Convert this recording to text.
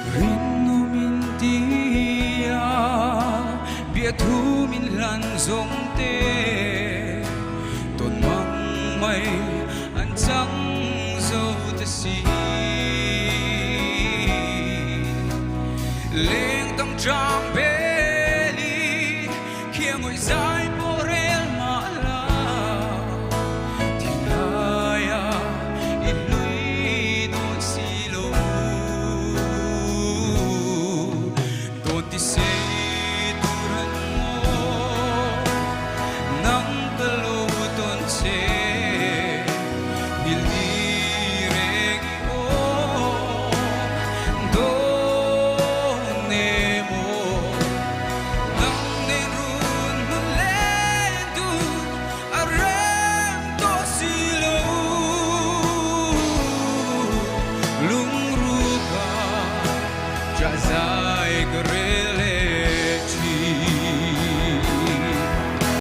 Rinno mintia bia thu min lan zong te ton mang mai an chang zo te si leng tang chang beli kia ngồi dài porel ma la tinaya ilui don silo don ti se turan mo nang kalo ton se nilireng o do